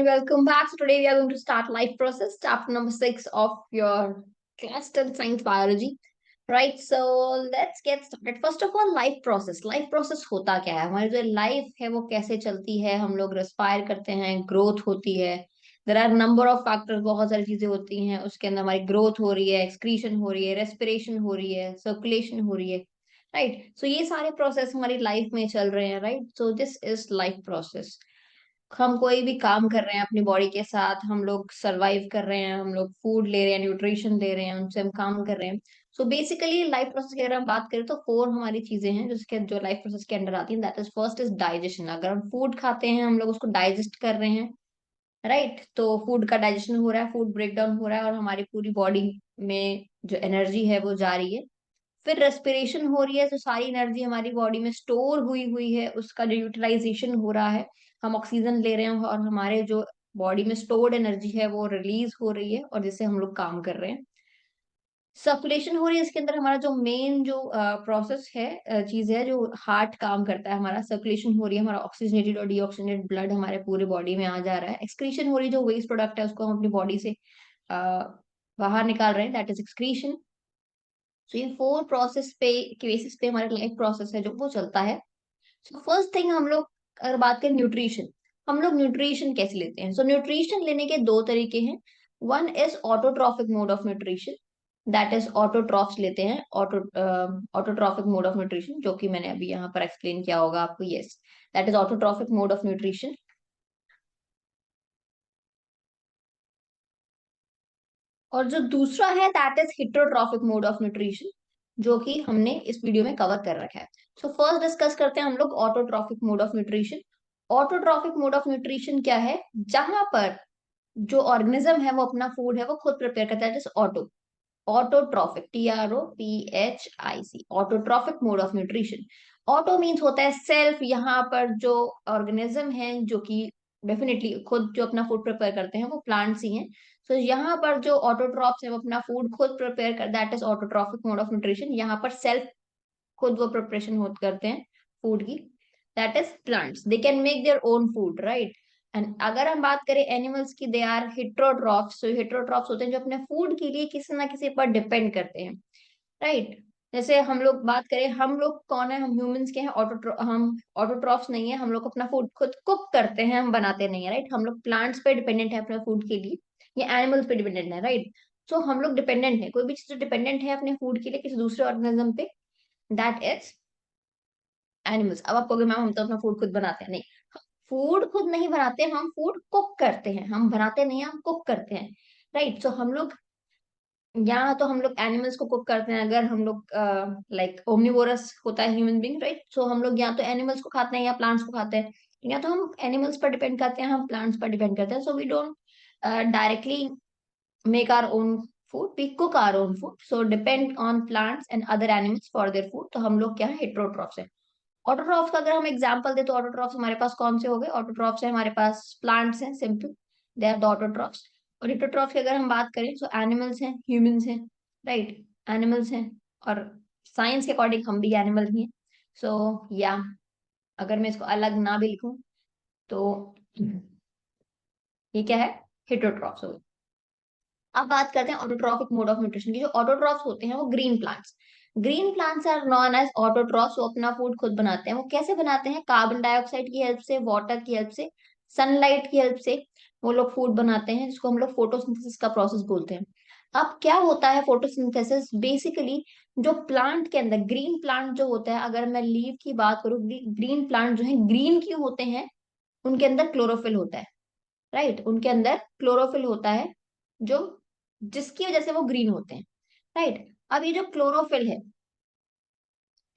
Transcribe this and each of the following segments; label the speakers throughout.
Speaker 1: and welcome back. So today we are going to start life process, chapter number 6 of your class 10 science biology. Right, so let's get started. First of all, life process. Life process होता क्या है? हमारी जो life है वो कैसे चलती है? हम लोग रेस्पायर करते हैं, ग्रोथ होती है. There are number of factors, बहुत सारी चीजें होती हैं. उसके अंदर हमारी ग्रोथ हो रही है, एक्सक्रीशन हो रही है, रेस्पिरेशन हो रही है, सर्कुलेशन हो रही है. राइट, सो ये सारे प्रोसेस हमारी लाइफ में चल रहे हैं. Right, so this is life process. हम कोई भी काम कर रहे हैं अपनी बॉडी के साथ, हम लोग सरवाइव कर रहे हैं, हम लोग फूड ले रहे हैं, न्यूट्रिशन ले रहे हैं, उनसे हम काम कर रहे हैं. सो बेसिकली लाइफ प्रोसेस की अगर हम बात करें तो 4 हमारी चीजें हैं जिसके जो लाइफ प्रोसेस के अंडर आती हैं. That is first is digestion. अगर हम फूड खाते हैं, हम लोग उसको डाइजेस्ट कर रहे हैं. राइट, तो फूड का डाइजेशन हो रहा है, फूड ब्रेक डाउन हो रहा है और हमारी पूरी बॉडी में जो एनर्जी है वो जा रही है. फिर रेस्पिरेशन हो रही है, तो सारी एनर्जी हमारी बॉडी में स्टोर हुई हुई है, उसका जो यूटिलाइजेशन हो रहा है, हम ऑक्सीजन ले रहे हैं और हमारे जो बॉडी में स्टोर्ड एनर्जी है वो रिलीज हो रही है और जिससे हम लोग काम कर रहे हैं. सर्कुलेशन हो रही है, इसके अंदर हमारा जो मेन जो प्रोसेस है, चीज है जो हार्ट काम करता है. हमारा सर्कुलेशन हो रही है, हमारा ऑक्सीजनेटेड और डीऑक्सीजनेटेड ब्लड हमारे पूरे बॉडी में आ जा रहा है. एक्सक्रीशन हो रही है, जो वेस्ट प्रोडक्ट है उसको हम अपनी बॉडी से बाहर निकाल रहे हैं, दैट इज एक्सक्रीशन. सो ये 4 प्रोसेस पे के बेसिस पे हमारा लाइफ प्रोसेस है जो वो चलता है. सो फर्स्ट थिंग, हम लोग अगर बात करें न्यूट्रिशन, हम लोग न्यूट्रिशन कैसे लेते हैं? सो न्यूट्रिशन लेने के 2 तरीके हैं. One is autotrophic mode of nutrition. That is autotrophs लेते हैं, ऑटोट्रॉफिक मोड ऑफ न्यूट्रिशन, जो कि मैंने अभी यहाँ पर एक्सप्लेन किया होगा आपको. Yes, that is autotrophic mode of nutrition. और जो दूसरा है that is heterotrophic mode of nutrition, जो कि हमने इस वीडियो में कवर कर रखा है. सो फर्स्ट डिस्कस करते हैं हम लोग autotrophic mode of nutrition. Autotrophic mode of nutrition क्या है? जहां पर जो ऑर्गेनिज्म है वो अपना फूड है वो खुद प्रिपेयर करता है. जैसे autotrophic, TROPHIC, autotrophic mode of nutrition. Auto means होता है सेल्फ. यहाँ पर जो ऑर्गेनिज्म है जो कि डेफिनेटली खुद जो अपना फूड प्रिपेयर करते हैं वो प्लांट्स ही हैं. सो यहाँ पर जो ऑटोट्रॉफ्स है वो अपना फूड खुद प्रिपेयर कर, that is autotrophic mode of nutrition. यहाँ पर सेल्फ खुद वो प्रिपरेशन होत करते हैं फूड की. That is plants, they can make their own food. Right, and अगर हम बात करें एनिमल्स की, दे आर हिट्रोट्रॉफ्स. तो हिट्रोट्रॉफ्स होते हैं जो अपने फूड के लिए किसी ना किसी पर डिपेंड करते हैं. राइट, जैसे हम लोग बात करें, हम लोग कौन है? हम ह्यूमंस के हैं. हम ऑटोट्रॉफ्स नहीं है. हम लोग अपना फूड खुद कुक करते हैं, हम बनाते नहीं है. राइट, हम लोग प्लांट्स पे डिपेंडेंट है अपने फूड के लिए, या एनिमल्स पे डिपेंडेंट है. राइट, सो हम लोग डिपेंडेंट है, कोई भी चीज डिपेंडेंट है अपने फूड के लिए किसी दूसरे ऑर्गेनिज्म पे, दैट इज एनिमल्स. अब आप कहोगे मैम हम तो अपना फूड खुद बनाते हैं. नहीं, फूड खुद नहीं बनाते, हम फूड कुक करते हैं. हम बनाते नहीं, हम कुक करते हैं. राइट, सो हम लोग यहाँ तो हम लोग एनिमल्स को कुक करते हैं. अगर हम लोग लाइक ओमनिवोरस होता है ह्यूमन बीइंग. राइट, सो हम लोग या तो एनिमल्स को खाते हैं या प्लांट्स को खाते हैं. या तो हम एनिमल्स पर डिपेंड करते हैं, हम प्लांट्स पर डिपेंड करते हैं. So we don't directly make our own food, we cook our own food, so depend on plants and other animals for their food. तो हम लोग क्या है? हेट्रोट्रॉफ्स है. ऑटोट्रॉफ्स का अगर हम एग्जांपल दे तो ऑटोट्रॉफ्स हमारे पास कौन से हो गए? ऑटोट्रॉफ्स है हमारे पास प्लांट्स हैं, simple, they are the autotrophs. और हिटोट्रॉफ्स की अगर हम बात करें तो एनिमल्स हैं, ह्यूमंस हैं. राइट, एनिमल्स हैं, और साइंस के अकॉर्डिंग हम भी एनिमल ही हैं. सो या अगर मैं इसको अलग ना भी लिखूं तो ये क्या है? हिटोट्रॉफ्स हो गए. अब बात करते हैं ऑटोट्रॉफिक मोड ऑफ न्यूट्रिशन की. जो ऑटोट्रॉफ्स होते हैं वो green plants. Green plants are known as autotrophs. वो अपना फूड खुद बनाते हैं. वो कैसे बनाते हैं? कार्बन डाइऑक्साइड की हेल्प से, वाटर की हेल्प से, सनलाइट की हेल्प से वो लोग फूड बनाते हैं, जिसको हम लोग फोटोसिंथेसिस का प्रोसेस बोलते हैं. अब क्या होता है फोटोसिंथेसिस? बेसिकली जो प्लांट के अंदर, ग्रीन प्लांट जो होता है, अगर मैं लीव की बात करूँ, ग्रीन प्लांट जो है ग्रीन क्यों होते हैं? उनके अंदर क्लोरोफिल होता है. राइट, उनके अंदर क्लोरोफिल होता है जो जिसकी वजह से वो ग्रीन होते हैं. राइट, अब ये जो क्लोरोफिल है,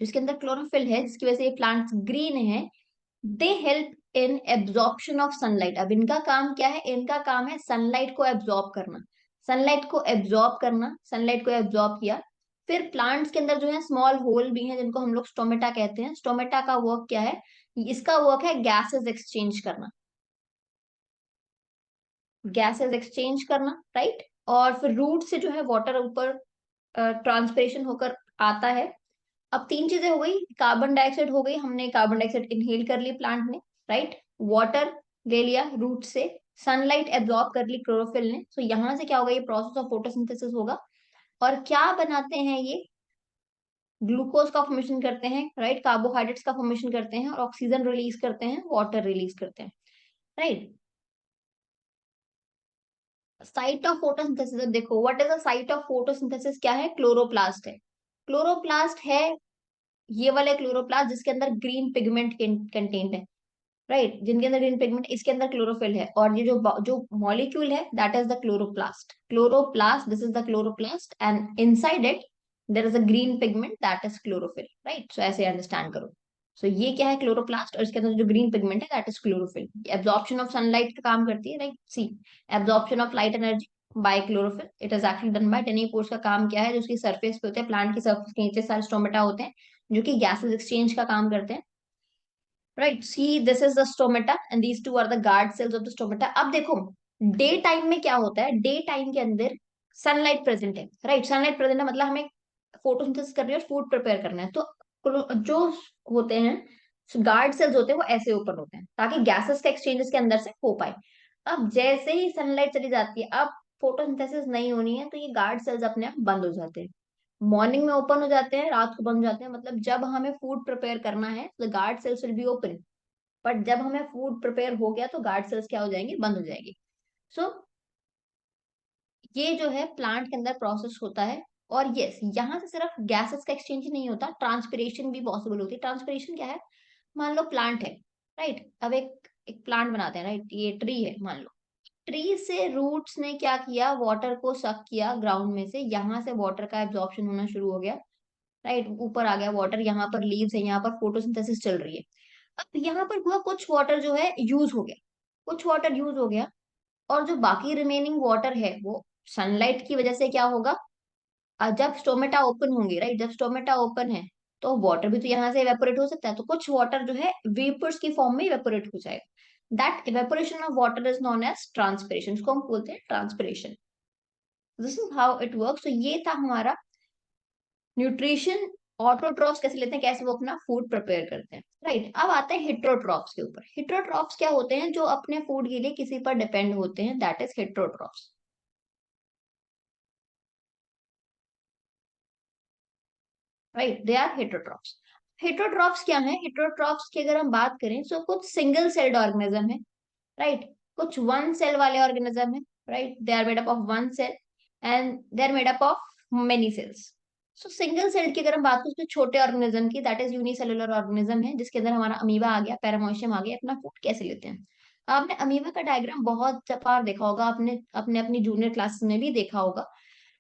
Speaker 1: जिसके अंदर क्लोरोफिल है, जिसकी वजह से ये प्लांट्स ग्रीन है, they help in absorption of sunlight. अब इनका काम क्या है? इनका काम है सनलाइट को एब्जॉर्ब करना. सनलाइट को एब्जॉर्ब करना, सनलाइट को एब्जॉर्ब किया. फिर प्लांट्स के अंदर जो है स्मॉल होल भी है जिनको हम लोग स्टोमेटा कहते हैं. स्टोमेटा का वर्क क्या है? इसका वर्क है गैसेस एक्सचेंज करना, गैसेस एक्सचेंज करना. राइट, और फिर रूट से जो है वाटर ऊपर ट्रांसपिरेशन होकर आता है. अब 3 चीजें हो गई. कार्बन डाइऑक्साइड हो गई, हमने कार्बन डाइऑक्साइड इनहेल कर ली प्लांट ने. राइट, वाटर ले लिया रूट से, सनलाइट एब्जॉर्ब कर ली क्लोरोफिल ने, तो यहाँ से क्या होगा, ये प्रोसेस ऑफ फोटोसिंथेसिस होगा। और क्या बनाते हैं ये, ग्लूकोज का फॉर्मेशन करते हैं, राइट, कार्बोहाइड्रेट्स का फॉर्मेशन करते हैं, और ऑक्सीजन रिलीज करते हैं, वाटर रिलीज करते हैं, राइट। साइट ऑफ फोटोसिंथेसिस, देखो what is the site of photosynthesis, क्या है, क्लोरोप्लास्ट है। क्लोरोप्लास्ट है ये वाले क्लोरोप्लास्ट जिसके अंदर ग्रीन पिगमेंट कंटेंट है, राइट, जिनके अंदर ग्रीन पिगमेंट, इसके अंदर क्लोरोफिल है, और ये जो जो मॉलिक्यूल है that is the chloroplast. Chloroplast, this is the chloroplast, and inside it there is a green pigment that is chlorophyll, right. So ऐसे अंडरस्टैंड करो। सो ये क्या है, क्लोरोप्लास्ट, और इसके अंदर जो ग्रीन पिगमेंट है that is chlorophyll. Absorption of sunlight का काम करती है, right, see, absorption of light energy by chlorophyll, it is actually done by tiny pores. का काम क्या है, जो उसकी सरफेस पे होते हैं, प्लांट की सरफेस के नीचे सारे स्टोमेटा होते हैं जो कि गैसेस एक्सचेंज का काम करते हैं, right. See, this is the stomata and these two are the guard cells of the stomata. अब देखो डे टाइम में क्या होता है, डे टाइम के अंदर सनलाइट प्रेजेंट है, राइट, सनलाइट प्रेजेंट है, मतलब हमें फोटोसिंथेसिस करनी है और फूड प्रिपेयर करना है, तो जो होते हैं गार्ड सेल्स होते हैं वो ऐसे ओपन होते हैं ताकि गैसेस का एक्सचेंजेस के अंदर से हो पाए। अब जैसे ही सनलाइट चली जाती है, अब फोटोसिंथेसिस नहीं होनी है, तो ये गार्ड सेल्स अपने आप बंद हो जाते हैं। मॉर्निंग में ओपन हो जाते हैं, रात को बंद हो जाते हैं, मतलब जब हमें फूड प्रिपेयर करना है the guard sales will be open, but जब हमें फूड प्रिपेयर हो गया तो गार्ड सेल्स क्या हो जाएंगे, बंद हो जाएंगे। सो ये जो है प्लांट के अंदर प्रोसेस होता है। और यस, यहाँ से सिर्फ गैसेस का एक्सचेंज ही नहीं होता, ट्रांसपिरेशन भी पॉसिबल होती है। ट्रांसपिरेशन क्या है, मान लो प्लांट है, राइट, अब एक एक प्लांट बनाते हैं, राइट, ये ट्री है मान लो। ट्री से रूट्स ने क्या किया, वाटर को सक किया ग्राउंड में से, यहाँ से वाटर का एब्जॉर्प्शन होना शुरू हो गया, राइट, ऊपर आ गया वाटर, यहाँ पर लीव्स है, यहाँ पर फोटोसिंथेसिस चल रही है। अब यहाँ पर हुआ कुछ वाटर जो है यूज हो गया, कुछ वाटर यूज हो गया, और जो बाकी रिमेनिंग वाटर है वो सनलाइट की वजह से क्या होगा, जब स्टोमेटा ओपन होंगे, राइट, जब स्टोमेटा ओपन है तो वाटर भी तो यहाँ से इवेपोरेट हो सकता है, तो कुछ वाटर जो है वेपर्स की फॉर्म में इवेपोरेट हो जाएगा। That evaporation of water is known as transpiration, इसको हम बोलते हैं transpiration. This is how it work. तो ये था हमारा न्यूट्रिशन। ऑटोट्रॉफ्स कैसे लेते हैं, कैसे वो अपना फूड प्रिपेयर करते हैं, राइट। अब आते हैं हिट्रोट्रॉफ्स के ऊपर। हिट्रोट्रॉफ्स क्या होते हैं, जो अपने फूड के लिए किसी पर डिपेंड होते हैं, that is heterotrophs, right, they are heterotrophs. Heterotrophs क्या है, हेटरोट्रॉफ्स की अगर हम बात करें तो कुछ सिंगल सेल्ड ऑर्गेनिज्म है, राइट, कुछ वन सेल वाले ऑर्गेनिज्म है, right, they are made up of one cell and they are made up of many cells. So single cell की अगर हम बात करें उसमें छोटे ऑर्गेनिज्म की, दैट इज यूनिसेलुलर ऑर्गेनिज्म है, जिसके अंदर हमारा अमीबा आ गया, पैरामोशियम आ गया, अपना फूड कैसे लेते हैं। आपने अमीबा का डायग्राम बहुत बार देखा होगा, आपने अपने अपनी जूनियर क्लासेस में भी देखा होगा।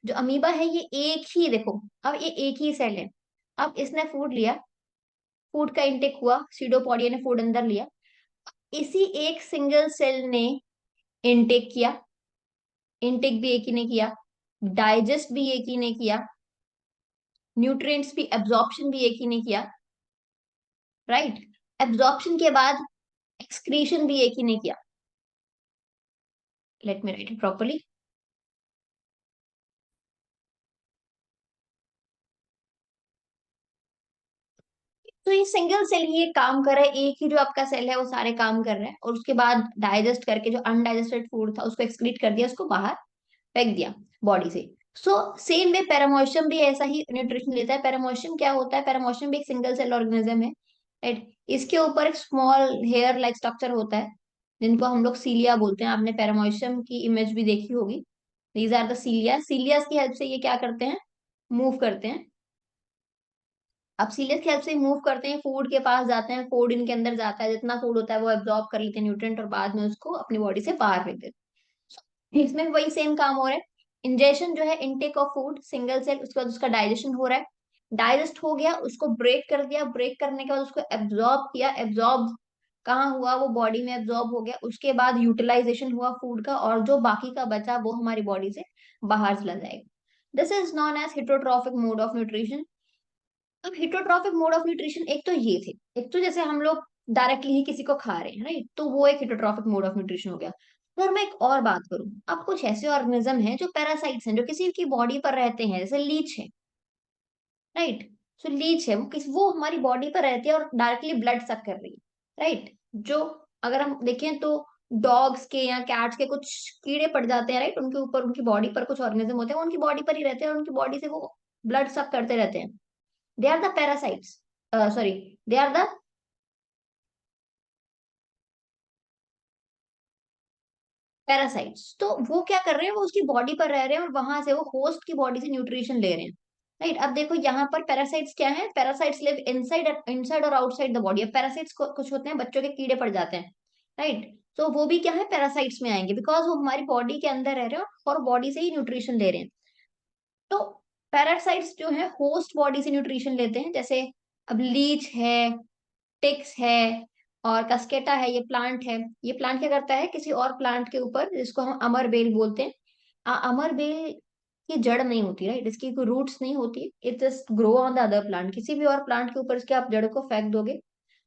Speaker 1: जो अमीबा है ये एक ही, देखो अब ये एक ही सेल है। अब इसने फूड लिया, फूड का इंटेक हुआ, सीडोपोडिया ने फूड अंदर लिया, इसी एक सिंगल सेल ने इनटेक किया, इनटेक भी एक ही ने किया, डाइजेस्ट भी एक ही ने किया, न्यूट्रिएंट्स भी एब्जॉर्प्शन भी एक ही ने किया, राइट। एब्जॉर्प्शन के बाद एक्सक्रीशन भी एक ही ने किया। Let me right it properly. तो ये सिंगल सेल ही एक काम कर रहा है, एक ही जो आपका सेल है वो सारे काम कर रहे हैं, और उसके बाद डाइजेस्ट करके जो अनडाइजेस्टेड फूड था उसको एक्सक्रीट कर दिया, उसको बाहर फेंक दिया बॉडी से। सो सेम वे पैरामोशियम भी ऐसा ही न्यूट्रिशन लेता है। पैरामोशियम क्या होता है, पैरामोशियम भी एक सिंगल सेल ऑर्गेनिज्म है, राइट। इसके ऊपर एक स्मॉल हेयर लाइक स्ट्रक्चर होता है जिनको हम लोग सीलिया बोलते हैं। आपने पैरामोशियम की इमेज भी देखी होगी, दीज आर द सीलिया। सीलिया की हेल्प से ये क्या करते हैं, मूव करते हैं। अब सीलियस की हेल्प से मूव करते हैं, फूड के पास जाते हैं, फूड इनके अंदर जाता है, जितना फूड होता है वो एब्जॉर्ब कर लेते हैं न्यूट्रिएंट, और बाद में उसको अपनी बॉडी से बाहर फेंक देते हैं। इसमें भी वही सेम काम हो रहा है। इंजेशन जो है, intake of food, single cell, उसके बाद उसका डाइजेशन हो रहा है, डाइजेस्ट हो गया, उसको ब्रेक कर दिया, ब्रेक करने के बाद उसको एब्जॉर्ब किया, एब्जॉर्ब कहाँ हुआ, वो बॉडी में एब्जॉर्ब हो गया, उसके बाद यूटिलाइजेशन हुआ फूड का, और जो बाकी का बचा वो हमारी बॉडी से बाहर चला जाएगा। This is known as heterotrophic mode of nutrition. अब हिटोट्रॉफिक मोड ऑफ न्यूट्रिशन एक तो ये थे, एक तो जैसे हम लोग डायरेक्टली ही किसी को खा रहे हैं, राइट, तो वो एक हिटोट्रॉफिक मोड ऑफ न्यूट्रिशन हो गया। अगर मैं एक और बात करूं, अब कुछ ऐसे ऑर्गेनिज्म हैं जो पैरासाइट्स हैं, जो किसी की बॉडी पर रहते हैं, जैसे लीच है, राइट। सो लीच है, वो हमारी बॉडी पर रहती है और डायरेक्टली ब्लड सक कर रही है, राइट। जो अगर हम देखें तो डॉग्स के या कैट्स के कुछ कीड़े पड़ जाते हैं, राइट, उनके ऊपर, उनकी बॉडी पर कुछ ऑर्गेनिज्म होते हैं, वो उनकी बॉडी पर ही रहते हैं और उनकी बॉडी से वो ब्लड सक करते रहते हैं। They are the parasites, sorry, they are the parasites. तो वो क्या कर रहे हैं, वो उसकी बॉडी पर रह रहे हैं और वहां से वो होस्ट की बॉडी से न्यूट्रिशन ले रहे हैं, राइट। अब देखो यहाँ पर पैरासाइट्स क्या है, पैरासाइट्स लिव इनसाइड, इनसाइड और आउटसाइड द बॉडी। अब पैरासाइट्स कुछ होते हैं, बच्चों के कीड़े पड़ जाते हैं, राइट। तो वो भी क्या है, पैरासाइट्स में आएंगे, बिकॉज वो हमारी बॉडी के अंदर रह रहे हैं और बॉडी से ही न्यूट्रिशन ले रहे हैं। तो पैरासाइट्स जो है होस्ट बॉडी से न्यूट्रिशन लेते हैं, जैसे अब लीच है, टिक्स है और कस्केटा है, ये प्लांट है। ये प्लांट क्या करता है, किसी और प्लांट के ऊपर, जिसको हम अमर बेल बोलते हैं, अमर बेल की जड़ नहीं होती, राइट, इसकी कोई रूट्स नहीं होती, it just grow on the other plant. किसी भी और प्लांट के ऊपर इसके आप जड़ को फेंक दोगे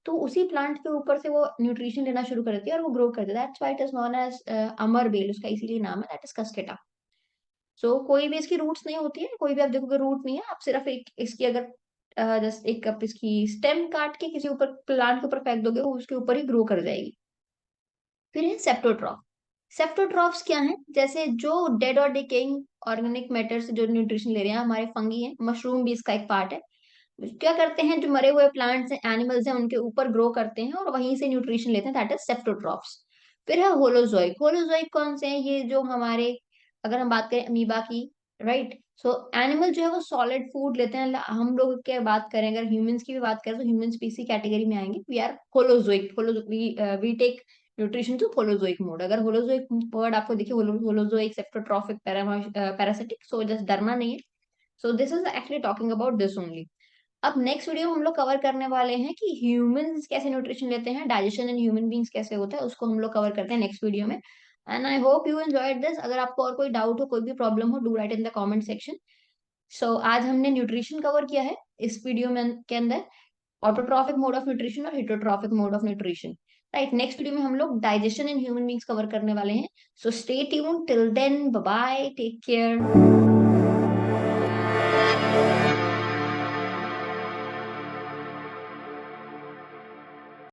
Speaker 1: तो उसी प्लांट के ऊपर से वो न्यूट्रिशन लेना शुरू कर देती है और वो ग्रो कर देता है। That's why it is known as amar bel, उसका इसीलिए नाम है, दैट इज कस्केटा। सो कोई भी इसकी रूट्स नहीं होती है, कोई भी आप देखोगे रूट नहीं है, आप सिर्फ एक इसकी अगर जस्ट एक कप इसकी स्टेम काट के किसी ऊपर प्लांट के ऊपर फेंक दोगे, वो उसके ऊपर ही ग्रो कर जाएगी। फिर है सेप्टोट्रॉफ। सेप्टोट्रॉफ्स क्या है, जैसे जो डेड और डिकेइंग ऑर्गेनिक मैटर से जो न्यूट्रिशन ले रहे हैं, हमारे फंगी है, मशरूम भी इसका एक पार्ट है। क्या करते हैं, जो मरे हुए प्लांट्स हैं, एनिमल्स हैं, उनके ऊपर ग्रो करते हैं और वहीं से न्यूट्रिशन लेते हैं, दैट इज सेप्टोट्रॉफ्स। फिर है होलोजोइक। होलोजोइक कौन से हैं, ये जो हमारे, अगर हम बात करें अमीबा की, राइट, सो एनिमल जो है वो सॉलिड फूड लेते हैं। हम लोग की बात करें, अगर ह्यूमंस की भी बात करें, तो ह्यूमंस भी इसी कैटेगरी में आएंगे, we are holozoic. We take nutrition to holozoic mode. अगर होलोजोइक वर्ड आपको दिखे, holozoic, saprotrophic, parasitic, so just डरना नहीं है। So this is actually talking about this only. अब नेक्स्ट वीडियो में हम लोग कवर करने वाले हैं कि ह्यूमंस कैसे न्यूट्रिशन लेते हैं, डाइजेशन इन ह्यूमन बींग्स कैसे होता है, उसको हम लोग कवर करते हैं नेक्स्ट वीडियो में। And I hope you enjoyed this. अगर आपको और कोई डाउट हो, कोई भी प्रॉब्लम हो, do write in the comment section. So आज हमने न्यूट्रिशन कवर किया है इस वीडियो में के अंदर, ऑटोट्रॉफिक मोड ऑफ न्यूट्रिशन और heterotrophic mode of nutrition, right. Next video में हम लोग digestion in human beings cover करने वाले हैं। So stay tuned till then, bye bye, take care.